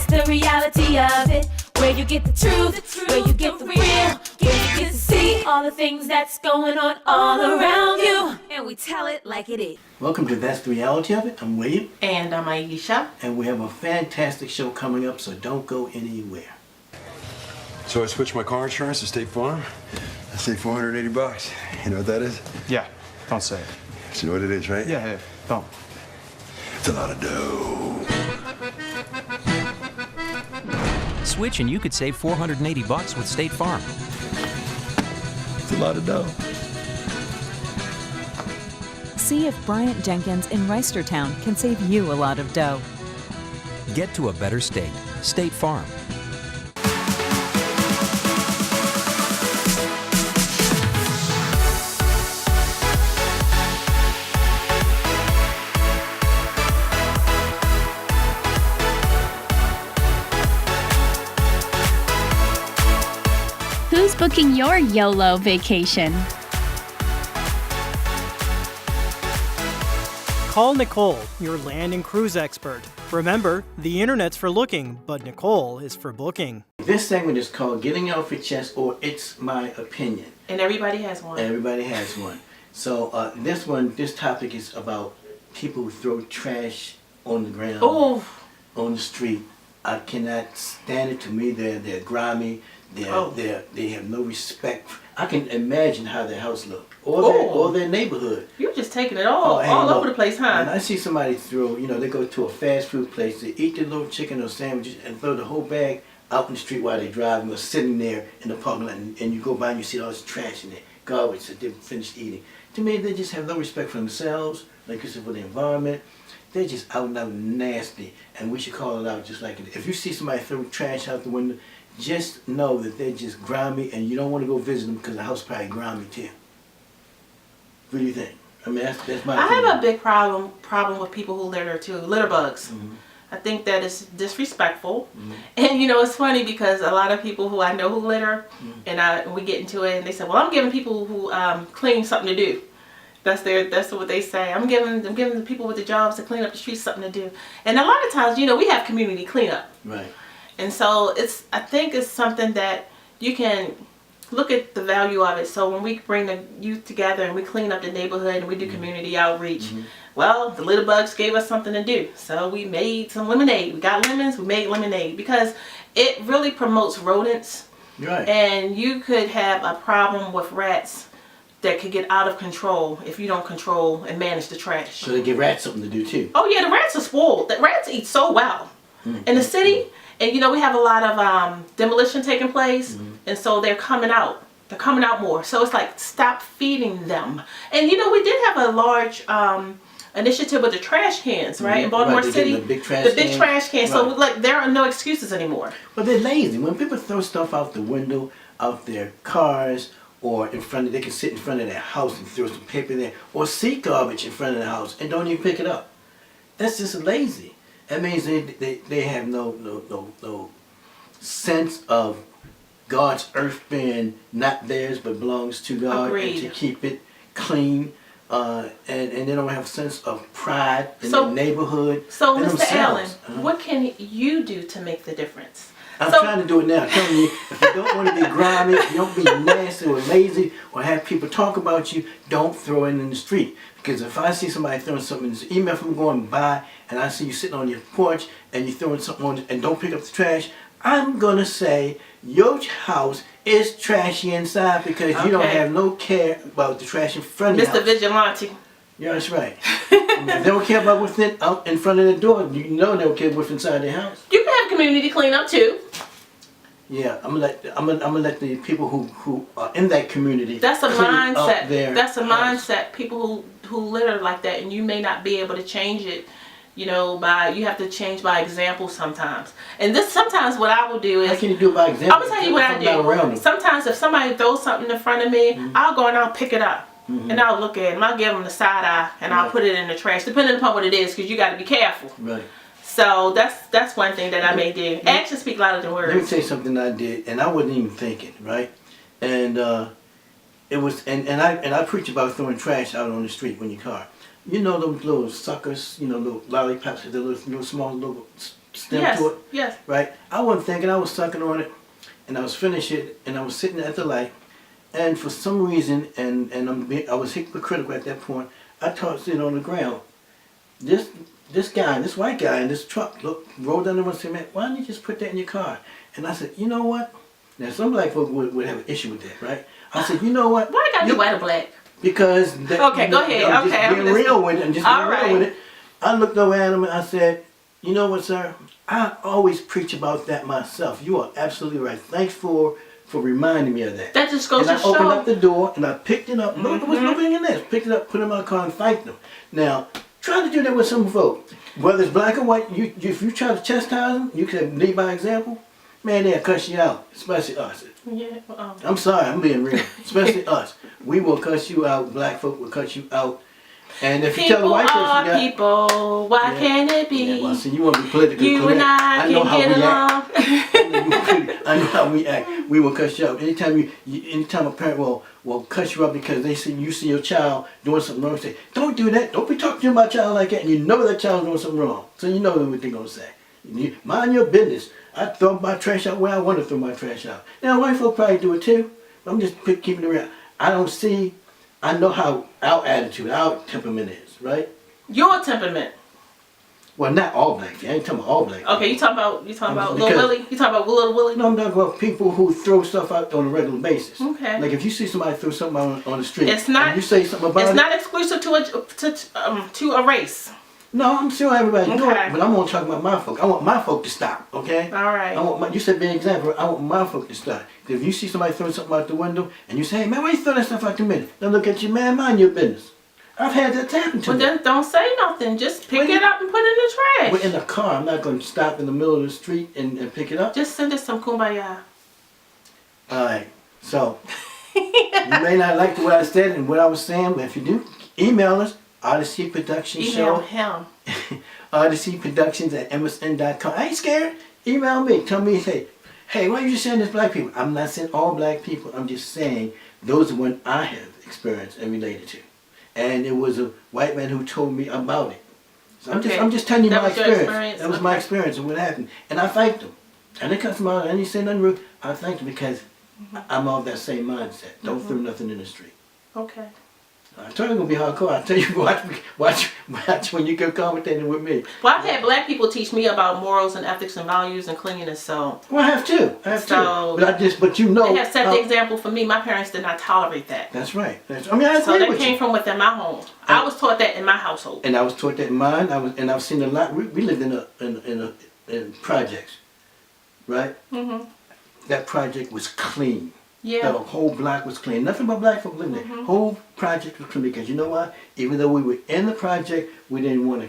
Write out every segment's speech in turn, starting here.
That's the reality of it. Where you get the truth, where you get the real, where you get to see all the things that's going on all around you. And we tell it like it is. Welcome to That's the Reality of It. I'm William. And I'm Aisha. And we have a fantastic show coming up, so don't go anywhere. So I switched my car insurance to State Farm. I saved $480. You know what that is? Yeah, don't say it. You know what it is, right? Yeah, don't. It's a lot of dough. Switch and you could save $480 with State Farm. It's a lot of dough. See if Bryant Jenkins in Reisterstown can save you a lot of dough. Get to a better state. State Farm. Who's booking your YOLO vacation? Call Nicole, your land and cruise expert. Remember, the internet's for looking, but Nicole is for booking. This segment is called Getting It Off Your Chest, or It's My Opinion. And everybody has one. Everybody has one. So this topic is about people who throw trash on the ground, on the street. I cannot stand it. To me, they're grimy. They have no respect. I can imagine how their house looked, or their neighborhood. You're just taking it all over the place, huh? And I see somebody throw, they go to a fast food place, they eat their little chicken or sandwiches and throw the whole bag out in the street while they're driving or sitting there in the parking lot, and you go by and you see all this trash in there, garbage that they've finished eating. To me, they just have no respect for themselves, like you said, for the environment. They're just out and out nasty, and we should call it out just like it. If you see somebody throw trash out the window, just know that they're just grimy, and you don't want to go visit them because the house is probably grimy too. What do you think? I mean, that's my opinion. I have a big problem with people who litter too. Litter bugs. Mm-hmm. I think that is disrespectful. Mm-hmm. And it's funny because a lot of people who I know who litter, and we get into it, and they say, "Well, I'm giving people who clean something to do." That's what they say. I'm giving the people with the jobs to clean up the streets something to do. And a lot of times, we have community cleanup. Right. And so I think it's something that you can look at the value of it. So when we bring the youth together and we clean up the neighborhood and we do community outreach, well, the litter bugs gave us something to do. So we made some lemonade. We got lemons, we made lemonade, because it really promotes rodents. Right. And you could have a problem with rats that could get out of control if you don't control and manage the trash. So they give rats something to do too. Oh yeah, the rats are spoiled. The rats eat so well. In the city, and we have a lot of demolition taking place, and so they're coming out. They're coming out more. So it's like, stop feeding them. And we did have a large initiative with the trash cans, right? In Baltimore City. The big trash cans. Trash cans. Right. So there are no excuses anymore. But they're lazy. When people throw stuff out the window, out their cars, or they can sit in front of their house and throw some paper there, or see garbage in front of the house and don't even pick it up. That's just lazy. That means they have no sense of God's earth being not theirs but belongs to God. Agreed. And to keep it clean, and they don't have a sense of pride in the neighborhood. So, and Mr. Allen, themselves. what can you do to make the difference? I'm trying to do it now. I'm telling you, if you don't want to be grimy, if you don't be nasty or lazy or have people talk about you, don't throw it in the street. Because if I see somebody throwing something, even if I'm going by and I see you sitting on your porch and you're throwing something on and don't pick up the trash, I'm going to say your house is trashy inside because you don't have no care about the trash in front of you. Mr. Vigilante. Yeah, that's right. If they don't care about what's out in front of the door, they don't care what's inside their house. You can have community cleanup too. Yeah, I'm gonna let the people who are in that community. That's a mindset. That's a house. mindset. People who litter like that, and you may not be able to change it. You have to change by example sometimes. And sometimes what I will do is, how can you do it by example? I'm gonna tell you what I do. Sometimes if somebody throws something in front of me, I'll go and I'll pick it up. And I'll look at them. I'll give them the side eye, and I'll put it in the trash, depending upon what it is, because you got to be careful. Right. So that's one thing that I may do. Actions speak louder than words. Let me tell you something I did, and I wasn't even thinking, right? And it was, and I preach about throwing trash out on the street when your car. You know those little suckers, little lollipops, the little small little stem Yes, to it, yes. right? I wasn't thinking, I was sucking on it, and I was finishing it, and I was sitting at the light, and for some reason, I was hypocritical at that point, I tossed it on the ground. This white guy in this truck, rolled down the window and said, man, why don't you just put that in your car? And I said, you know what? Now, some black folk would have an issue with that, right? I said, you know what? Why gotta be white or black? Because Okay, go ahead. I'm Okay, just I'm being real listening. with it. I'm just All being real right. with it. I looked over at him and I said, you know what, sir? I always preach about that myself. You are absolutely right. Thanks for reminding me of that. That just goes And to I opened show. up the door and I picked it up. No, there was nothing in there. Picked it up, put it in my car and thanked them. Now, try to do that with some folk. Whether it's black or white, if you try to chastise them, you can lead by example. Man, they'll cuss you out, especially us. Yeah. I'm sorry, I'm being real. Especially us. We will cuss you out. Black folk will cuss you out. And if you tell the People white person, are you got, people. Why Yeah. can't it be? yeah, well, see, you want to be politically You correct. and I know can how get we along. act. I know how we act. We will cuss you out. Anytime a parent will cuss you out because you see your child doing something wrong, say, don't do that. Don't be talking to my child like that. And you know that child's doing something wrong. So you know what they're going to say. Mind your business. I throw my trash out where I want to throw my trash out. Now, white folk probably do it too. I'm just keeping it real. I know how our attitude, our temperament is, right? Your temperament. Well, not all black people. I ain't talking about all black people. Okay, you talking about Little Because- Willie? You talking about Little Willie? No, I'm talking about people who throw stuff out on a regular basis. Okay. Like if you see somebody throw something on the street, It's not- and you say something about It's it. not exclusive to a race. No, I'm sure everybody do Okay. it, but I'm gonna talk about my folk. I want my folk to stop, okay? All right. You said be an example. I want my folk to stop. If you see somebody throwing something out the window, and you say, hey man, why you throw that stuff out the window? Then look at you, man, mind your business. I've had that happen to Well, me. then don't say nothing. Just pick Well, it up and put it in the We're trash. in the car. I'm not gonna stop in the middle of the street and pick it up. Just send us some kumbaya. All right. So you may not like what I said and what I was saying, but if you do, email us. Odyssey Production Email Show. him. Odyssey Productions at MSN.com. I ain't scared. Email me. Tell me, hey, why are you saying this black people? I'm not saying all black people. I'm just saying those are one I have experienced and related to. And it was a white man who told me about it. So I'm just telling you That my was your experience. experience? That was my Okay. experience and what happened. And I thanked him. And they cut him out. I didn't say nothing rude. I thanked him because I'm of that same mindset. Don't throw nothing in the street. Okay. I told you it's gonna be hardcore. I tell you, watch when you go commentating with me. Well, I've had black people teach me about morals and ethics and values and cleanliness, so Well, I have too. So- But you know. they have set the how- example for me. My parents did not tolerate that. That's right. I mean, I So agree that with came you. from within my home. I was taught that in my household. And I was taught that in mine. I've seen a lot. We lived in projects, right? Mhm. That project was clean. Yeah. The whole block was clean. Nothing but black folk living there. Whole project was clean because you know why? Even though we were in the project, we didn't want to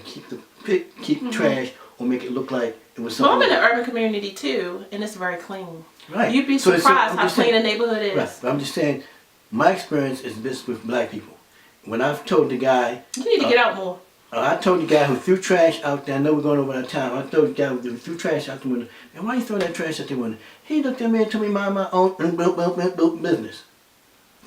keep trash or make it look like it was Well, I'm something. in an urban community too, and it's very clean. Right. You'd be So it's- surprised I'm how just clean saying- a neighborhood is. Right. But I'm just saying, my experience is this with black people. When I've told the guy, You need to get out more. I told the guy who threw trash out there, I know we're going over our time, I told the guy who threw trash out the window, man, why you throw that trash out the window? He looked at me and told me mind my own business.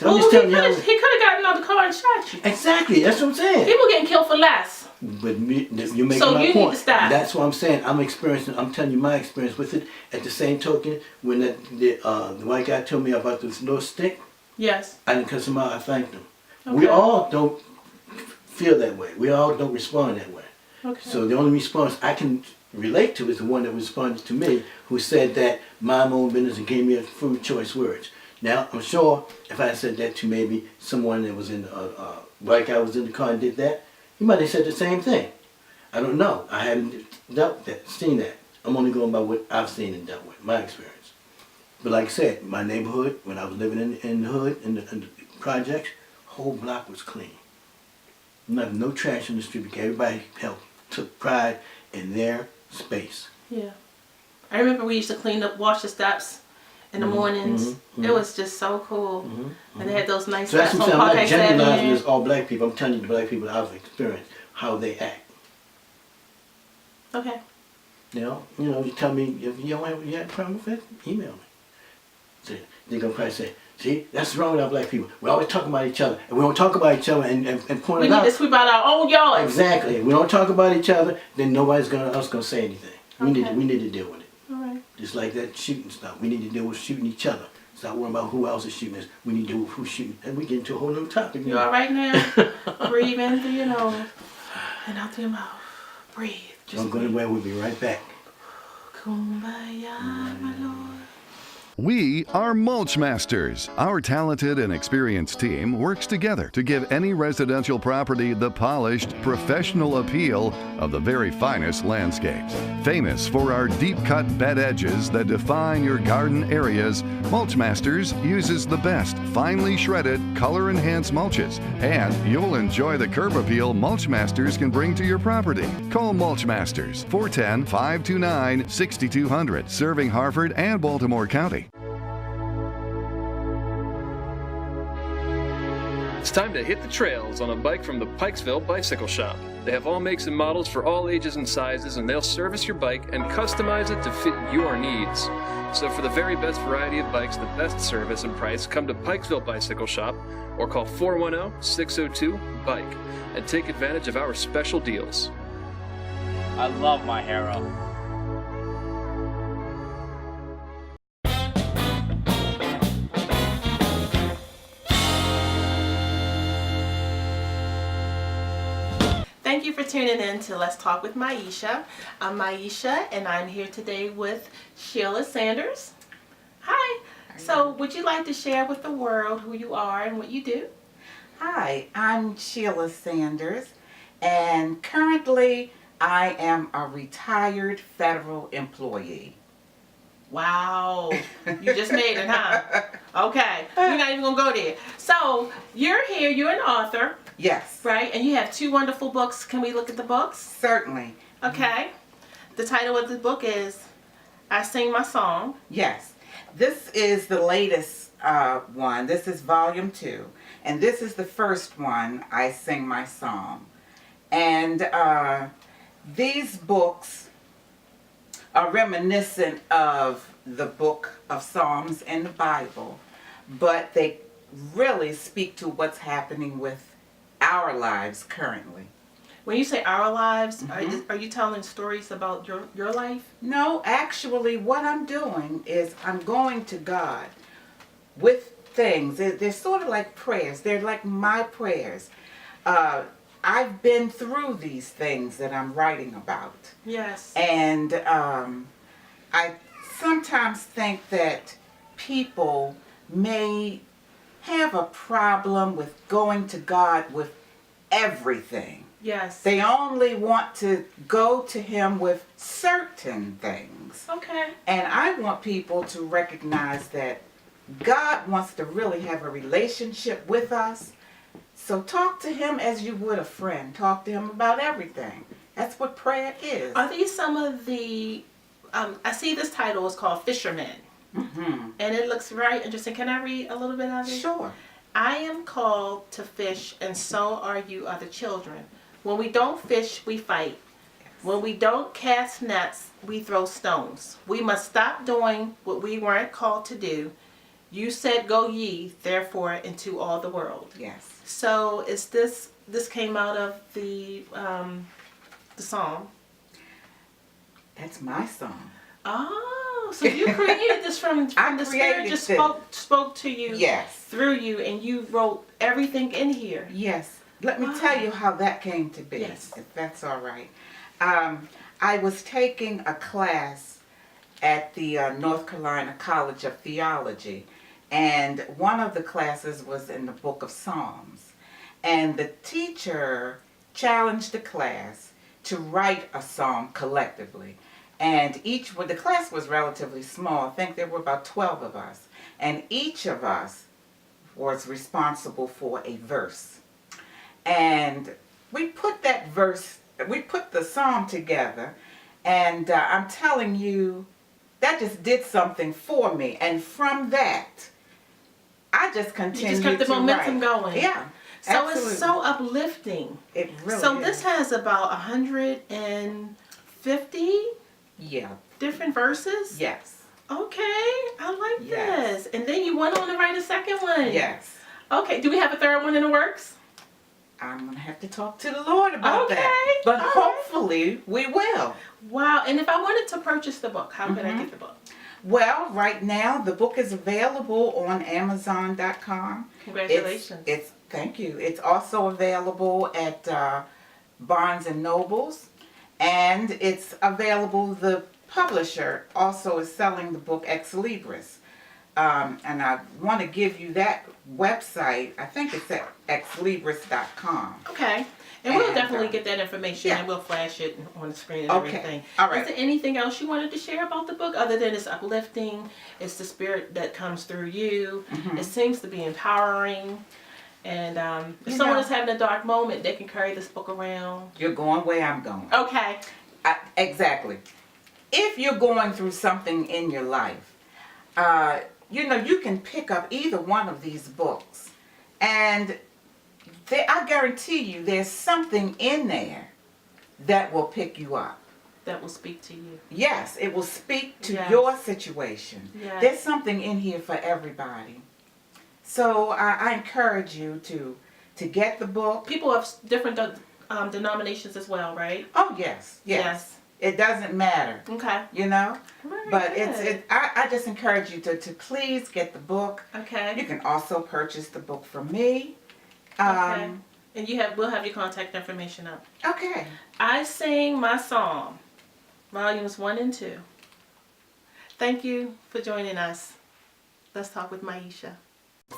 So I'm Well, just he telling you could how have gotten another car and shot you. exactly, that's what I'm saying. People getting killed for less. But you're making So my you need point. to stop. That's what I'm saying. I'm telling you my experience with it. At the same token, when the white guy told me about this little stick, Yes. I didn't cuss him out, I thanked him. Okay. We all don't feel that way. We all don't respond that way. Okay. So the only response I can relate to is the one that responded to me, who said that mind my own business and gave me a few choice words. Now, I'm sure if I said that to maybe someone that was in, white guy was in the car and did that, he might have said the same thing. I don't know. I haven't seen that. I'm only going by what I've seen and dealt with, my experience. But like I said, my neighborhood, when I was living in the hood, in the projects, whole block was clean. No trash in the street because everybody took pride in their space. Yeah. I remember we used to wash the steps in the mornings. It was just so cool. And they had those nice So that's steps what on I'm saying. I'm Park not generalizing Avenue. as all black people. I'm telling you the black people I've experienced, how they act. Okay. You tell me if you don't have a problem with it, email me. See, they're going to probably say, see, that's wrong with our black people. We always talk about each other. And we don't talk about each other and point We it need out. to sweep out our own yards. Exactly. If we don't talk about each other, then nobody's else gonna say anything. We need Okay. to deal with it. All right. Just like that shooting stuff. We need to deal with shooting each other. Stop worrying about who else is shooting us. We need to deal with who's shooting. And we get into a whole new topic. You all right now? Breathe in through your nose and out through your mouth. Breathe. Just Don't go anywhere. We'll be right back. Kumbaya, my Lord. We are Mulch Masters. Our talented and experienced team works together to give any residential property the polished, professional appeal of the very finest landscapes. Famous for our deep-cut bed edges that define your garden areas, Mulch Masters uses the best finely shredded, color-enhanced mulches, and you'll enjoy the curb appeal Mulch Masters can bring to your property. Call Mulch Masters, 410-529-6200, serving Harford and Baltimore County. It's time to hit the trails on a bike from the Pikesville Bicycle Shop. They have all makes and models for all ages and sizes, and they'll service your bike and customize it to fit your needs. So for the very best variety of bikes, the best service and price, come to Pikesville Bicycle Shop or call 410-602-BIKE and take advantage of our special deals. I love my Hero. Thank you for tuning in to Let's Talk with Maisha. I'm Maisha, and I'm here today with Sheila Sanders. Hi. So, would you like to share with the world who you are and what you do? Hi, I'm Sheila Sanders, and currently I am a retired federal employee. Wow. You just made it, huh? Okay. We're not even going to go there. So, you're here. You're an author. Yes. Right? And you have 2 wonderful books. Can we look at the books? Certainly. Okay. The title of the book is I Sing My Song. Yes. This is the latest one. This is volume 2. And this is the first one, I Sing My Song. And these books are reminiscent of the book of Psalms in the Bible, but they really speak to what's happening with our lives currently. When you say our lives, are you telling stories about your life? No, actually what I'm doing is I'm going to God with things. They're sort of like prayers. They're like my prayers. I've been through these things that I'm writing about. Yes. And I sometimes think that people may have a problem with going to God with everything. Yes. They only want to go to Him with certain things. Okay. And I want people to recognize that God wants to really have a relationship with us. So talk to Him as you would a friend. Talk to Him about everything. That's what prayer is. Are these some of the, I see this title is called Fisherman. And it looks very interesting. Can I read a little bit of it? Sure. I am called to fish, and so are you other children. When we don't fish, we fight. When we don't cast nets, we throw stones. We must stop doing what we weren't called to do. You said, go ye, therefore, into all the world. Yes. So is this came out of the song? That's my song. Oh, so you created this from the Spirit just spoke to you. Yes. Through you, and you wrote everything in here. Yes. Let me tell you how that came to be, Yes. if that's all right. I was taking a class at the North Carolina College of Theology, and one of the classes was in the book of Psalms. And the teacher challenged the class to write a psalm collectively. And the class was relatively small. I think there were about 12 of us. And each of us was responsible for a verse. And we put the psalm together, and I'm telling you, that just did something for me. And from that, I just continued You just kept the momentum write. going. Yeah. So absolutely. it's so uplifting. It really So is. this has about 150 different verses? Yes. Okay, I like Yes. this. And then you went on to write a second one. Yes. Okay, do we have a third one in the works? I'm going to have to talk to the Lord about Okay, that. But all right. hopefully we will. Wow. And if I wanted to purchase the book, how could I get the book? Well, right now the book is available on Amazon.com. Congratulations. Thank you. It's also available at Barnes and Nobles, and it's available. The publisher also is selling the book Ex Libris, and I want to give you that website. I think it's at exlibris.com. Okay. And we'll And, definitely get that information yeah. and we'll flash it on the screen and Okay. everything. All right. Is there anything else you wanted to share about the book other than it's uplifting, it's the spirit that comes through you, it seems to be empowering, and if You someone know- is having a dark moment, they can carry this book around. You're going where I'm going. Okay. Exactly. If you're going through something in your life, you can pick up either one of these books, and I guarantee you there's something in there that will pick you up. That will speak to you. Yes, it will speak to Yes. your situation. Yes. There's something in here for everybody. So I encourage you to get the book. People of different denominations as well, right? Oh, yes. It doesn't matter. Okay. Very but good. I just encourage you to please get the book. Okay. You can also purchase the book from me. Okay. And we'll have your contact information up. Okay. I Sing My Psalm, volumes 1 and 2. Thank you for joining us. Let's talk with Maisha.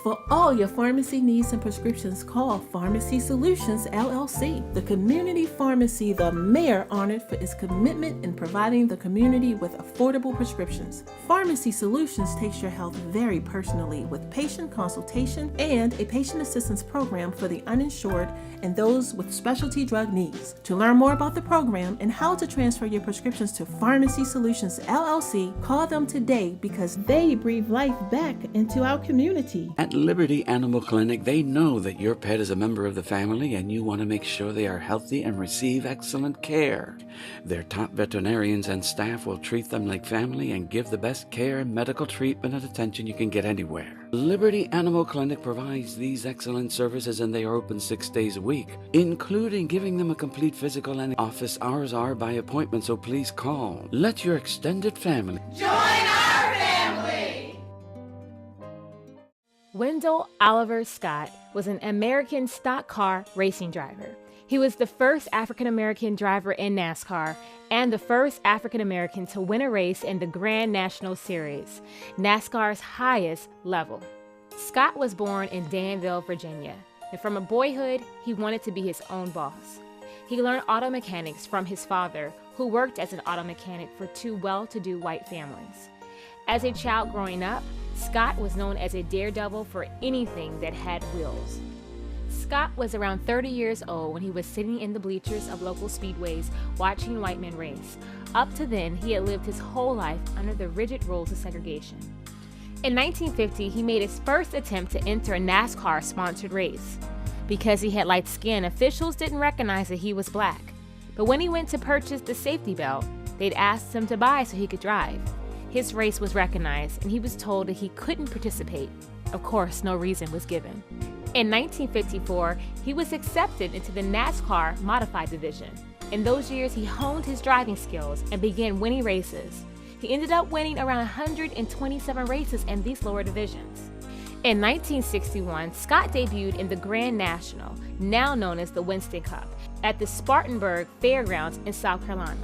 For all your pharmacy needs and prescriptions, call Pharmacy Solutions, LLC, the community pharmacy the mayor honored for its commitment in providing the community with affordable prescriptions. Pharmacy Solutions takes your health very personally with patient consultation and a patient assistance program for the uninsured and those with specialty drug needs. To learn more about the program and how to transfer your prescriptions to Pharmacy Solutions, LLC, call them today because they breathe life back into our community. At Liberty Animal Clinic, they know that your pet is a member of the family and you want to make sure they are healthy and receive excellent care. Their top veterinarians and staff will treat them like family and give the best care, medical treatment, and attention you can get anywhere. Liberty Animal Clinic provides these excellent services and they are open 6 days a week, including giving them a complete physical, and office hours are by appointment, so please call. Let your extended family Join our family! Wendell Oliver Scott was an American stock car racing driver. He was the first African American driver in NASCAR and the first African American to win a race in the Grand National Series, NASCAR's highest level. Scott was born in Danville, Virginia, and from a boyhood, he wanted to be his own boss. He learned auto mechanics from his father, who worked as an auto mechanic for two well-to-do white families. As a child growing up, Scott was known as a daredevil for anything that had wheels. Scott was around 30 years old when he was sitting in the bleachers of local speedways watching white men race. Up to then, he had lived his whole life under the rigid rules of segregation. In 1950, he made his first attempt to enter a NASCAR-sponsored race. Because he had light skin, officials didn't recognize that he was black. But when he went to purchase the safety belt, they'd asked him to buy so he could drive. His race was recognized, and he was told that he couldn't participate. Of course, no reason was given. In 1954, he was accepted into the NASCAR Modified Division. In those years, he honed his driving skills and began winning races. He ended up winning around 127 races in these lower divisions. In 1961, Scott debuted in the Grand National, now known as the Winston Cup, at the Spartanburg Fairgrounds in South Carolina.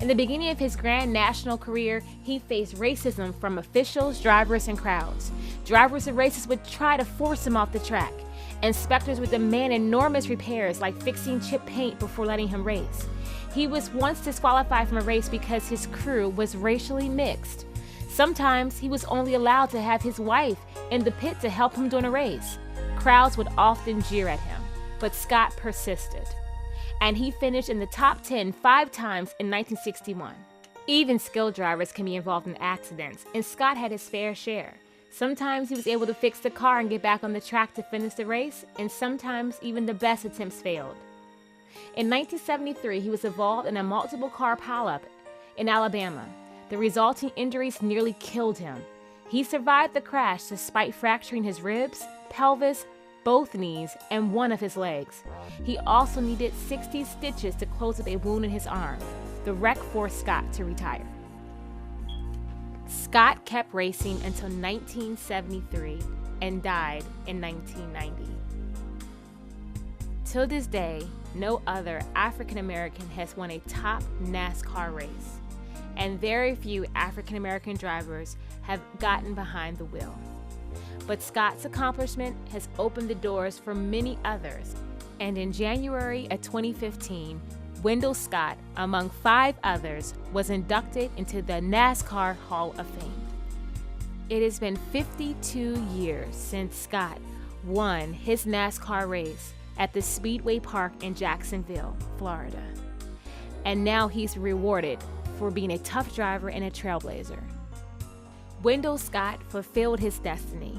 In the beginning of his Grand National career, he faced racism from officials, drivers, and crowds. Drivers of races would try to force him off the track. Inspectors would demand enormous repairs like fixing chipped paint before letting him race. He was once disqualified from a race because his crew was racially mixed. Sometimes he was only allowed to have his wife in the pit to help him during a race. Crowds would often jeer at him, but Scott persisted. And he finished in the top 10 5 times in 1961. Even skilled drivers can be involved in accidents, and Scott had his fair share. Sometimes he was able to fix the car and get back on the track to finish the race, and sometimes even the best attempts failed. In 1973, he was involved in a multiple car pileup in Alabama. The resulting injuries nearly killed him. He survived the crash despite fracturing his ribs, pelvis, both knees, and one of his legs. He also needed 60 stitches to close up a wound in his arm. The wreck forced Scott to retire. Scott kept racing until 1973 and died in 1990. Till this day, no other African American has won a top NASCAR race, and very few African American drivers have gotten behind the wheel. But Scott's accomplishment has opened the doors for many others, and in January of 2015, Wendell Scott, among 5 others, was inducted into the NASCAR Hall of Fame. It has been 52 years since Scott won his NASCAR race at the Speedway Park in Jacksonville, Florida. And now he's rewarded for being a tough driver and a trailblazer. Wendell Scott fulfilled his destiny,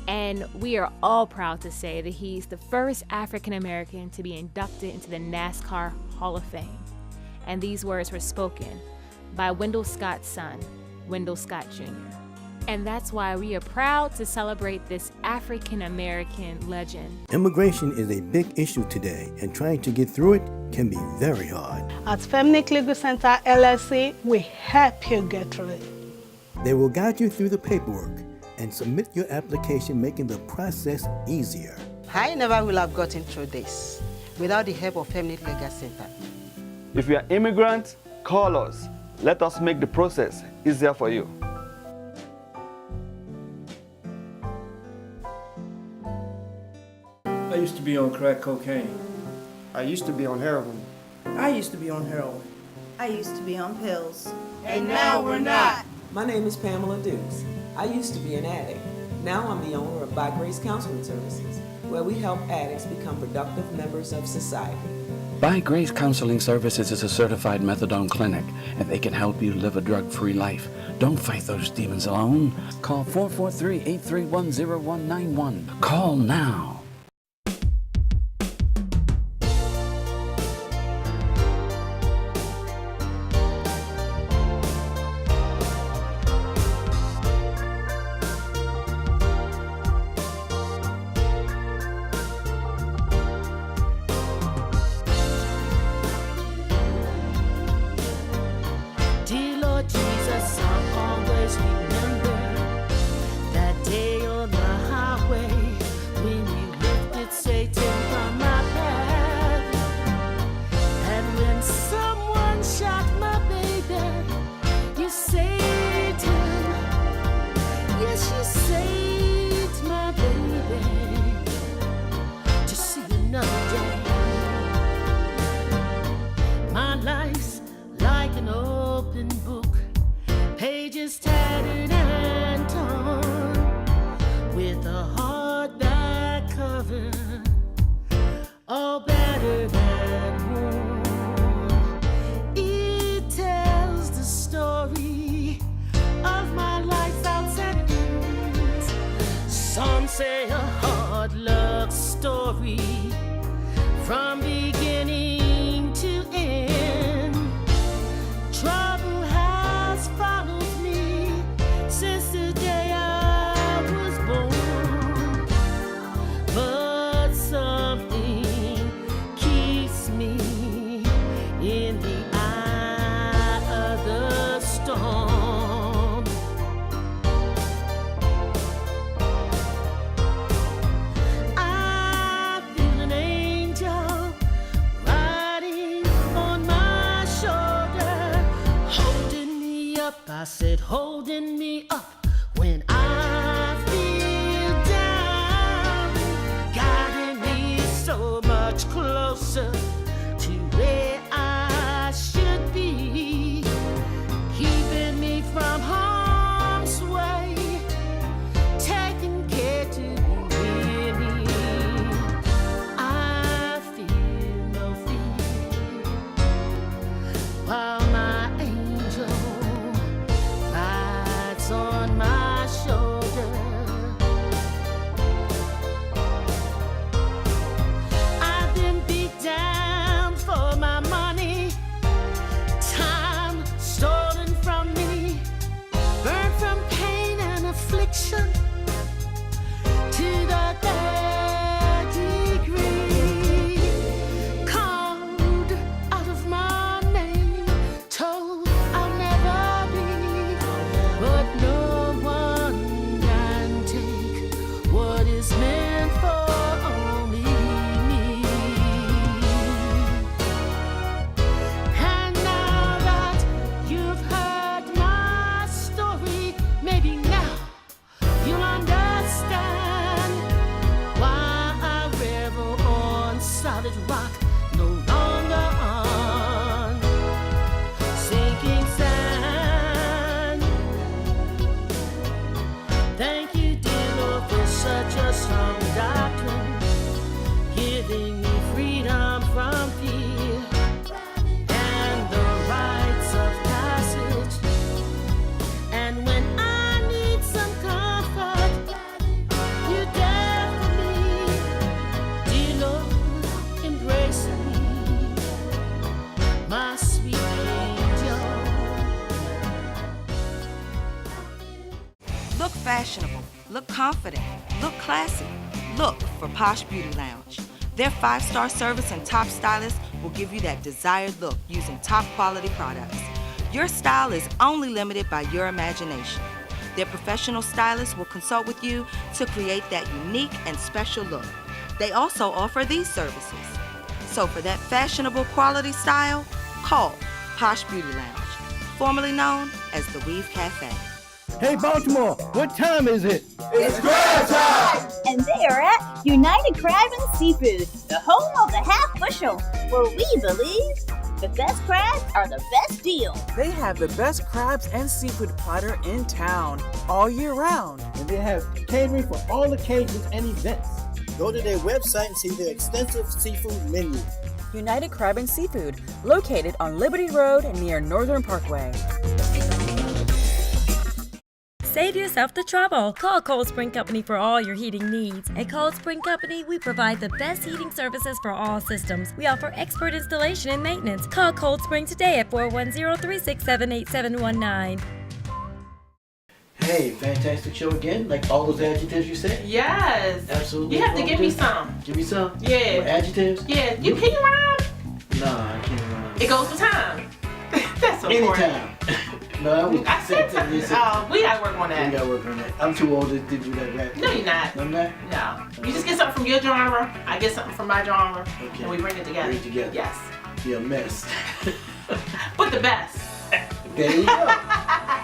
and we are all proud to say that he's the first African American to be inducted into the NASCAR Hall of Fame. And these words were spoken by Wendell Scott's son, Wendell Scott Jr. And that's why we are proud to celebrate this African American legend. Immigration is a big issue today, and trying to get through it can be very hard. At Femnic Legal Center LLC, we help you get through it. They will guide you through the paperwork and submit your application, making the process easier. I never will have gotten through this without the help of Femnic Legal Center. If you are immigrant, call us. Let us make the process easier for you. I used to be on crack cocaine. I used to be on heroin. I used to be on heroin. I used to be on pills. And now we're not. My name is Pamela Dukes. I used to be an addict. Now I'm the owner of By Grace Counseling Services, where we help addicts become productive members of society. By Grace Counseling Services is a certified methadone clinic, and they can help you live a drug-free life. Don't fight those demons alone. Call 443-831-0191. Call now. I said, holding me up when I feel down, guiding me so much closer to where I should be, keeping me from harm's way, taking care to be near me. I feel no fear while my angel on solid rock, no longer on sinking sand. Thank you, dear Lord, for such a strong doctrine, giving me freedom from fear and the rites of passage. And when I need some comfort, you dare for me, dear Lord, embrace me, my sweet angel. Look fashionable, look confident, look classy. Look for Posh Beauty Lounge. Their 5-star service and top stylists will give you that desired look using top quality products. Your style is only limited by your imagination. Their professional stylists will consult with you to create that unique and special look. They also offer these services. So for that fashionable quality style, call Posh Beauty Lounge, formerly known as the Weave Cafe. Hey Baltimore, what time is it? It's crab time! And they are at United Crab and Seafood, the home of the half bushel, where we believe the best crabs are the best deal. They have the best crabs and seafood platter in town all year round. And they have catering for all occasions and events. Go to their website and see their extensive seafood menu. United Crab and Seafood, located on Liberty Road near Northern Parkway. Save yourself the trouble. Call Cold Spring Company for all your heating needs. At Cold Spring Company, we provide the best heating services for all systems. We offer expert installation and maintenance. Call Cold Spring today at 410-367-8719. Hey, fantastic show again. Like all those adjectives you said? Yes. Absolutely. You have to give me some. Give me some? Yeah. What, adjectives? Yeah. You can you rhyme? Nah, I can't rhyme. It goes with time. That's so Anytime. No, I said something. Oh, we gotta work on that. We gotta work on that. I'm too old to do that rap. No, you're not. I'm not? No. You just get something from your genre. I get something from my genre. Okay. And we bring it together. Bring it together. Yes. Be a mess. But the best. There you go.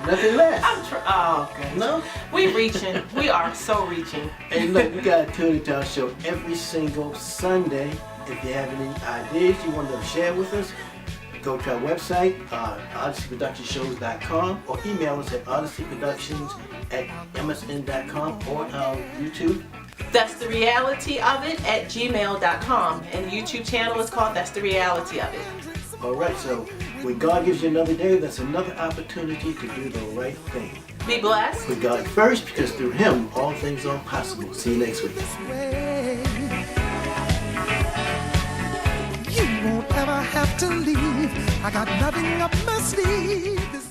Nothing less. Oh, okay. No? We reaching. We are so reaching. Hey, look, we got to tune into our show every single Sunday. If you have any ideas you want to share with us, go to our website, odysseyproductionshows.com, or email us at odysseyproductions@msn.com, or our YouTube. That's the reality of it at gmail.com. And the YouTube channel is called That's the Reality of It. All right, so when God gives you another day, that's another opportunity to do the right thing. Be blessed. Put God first, because through Him, all things are possible. See you next week. You won't ever have to leave. I got nothing up my sleeve.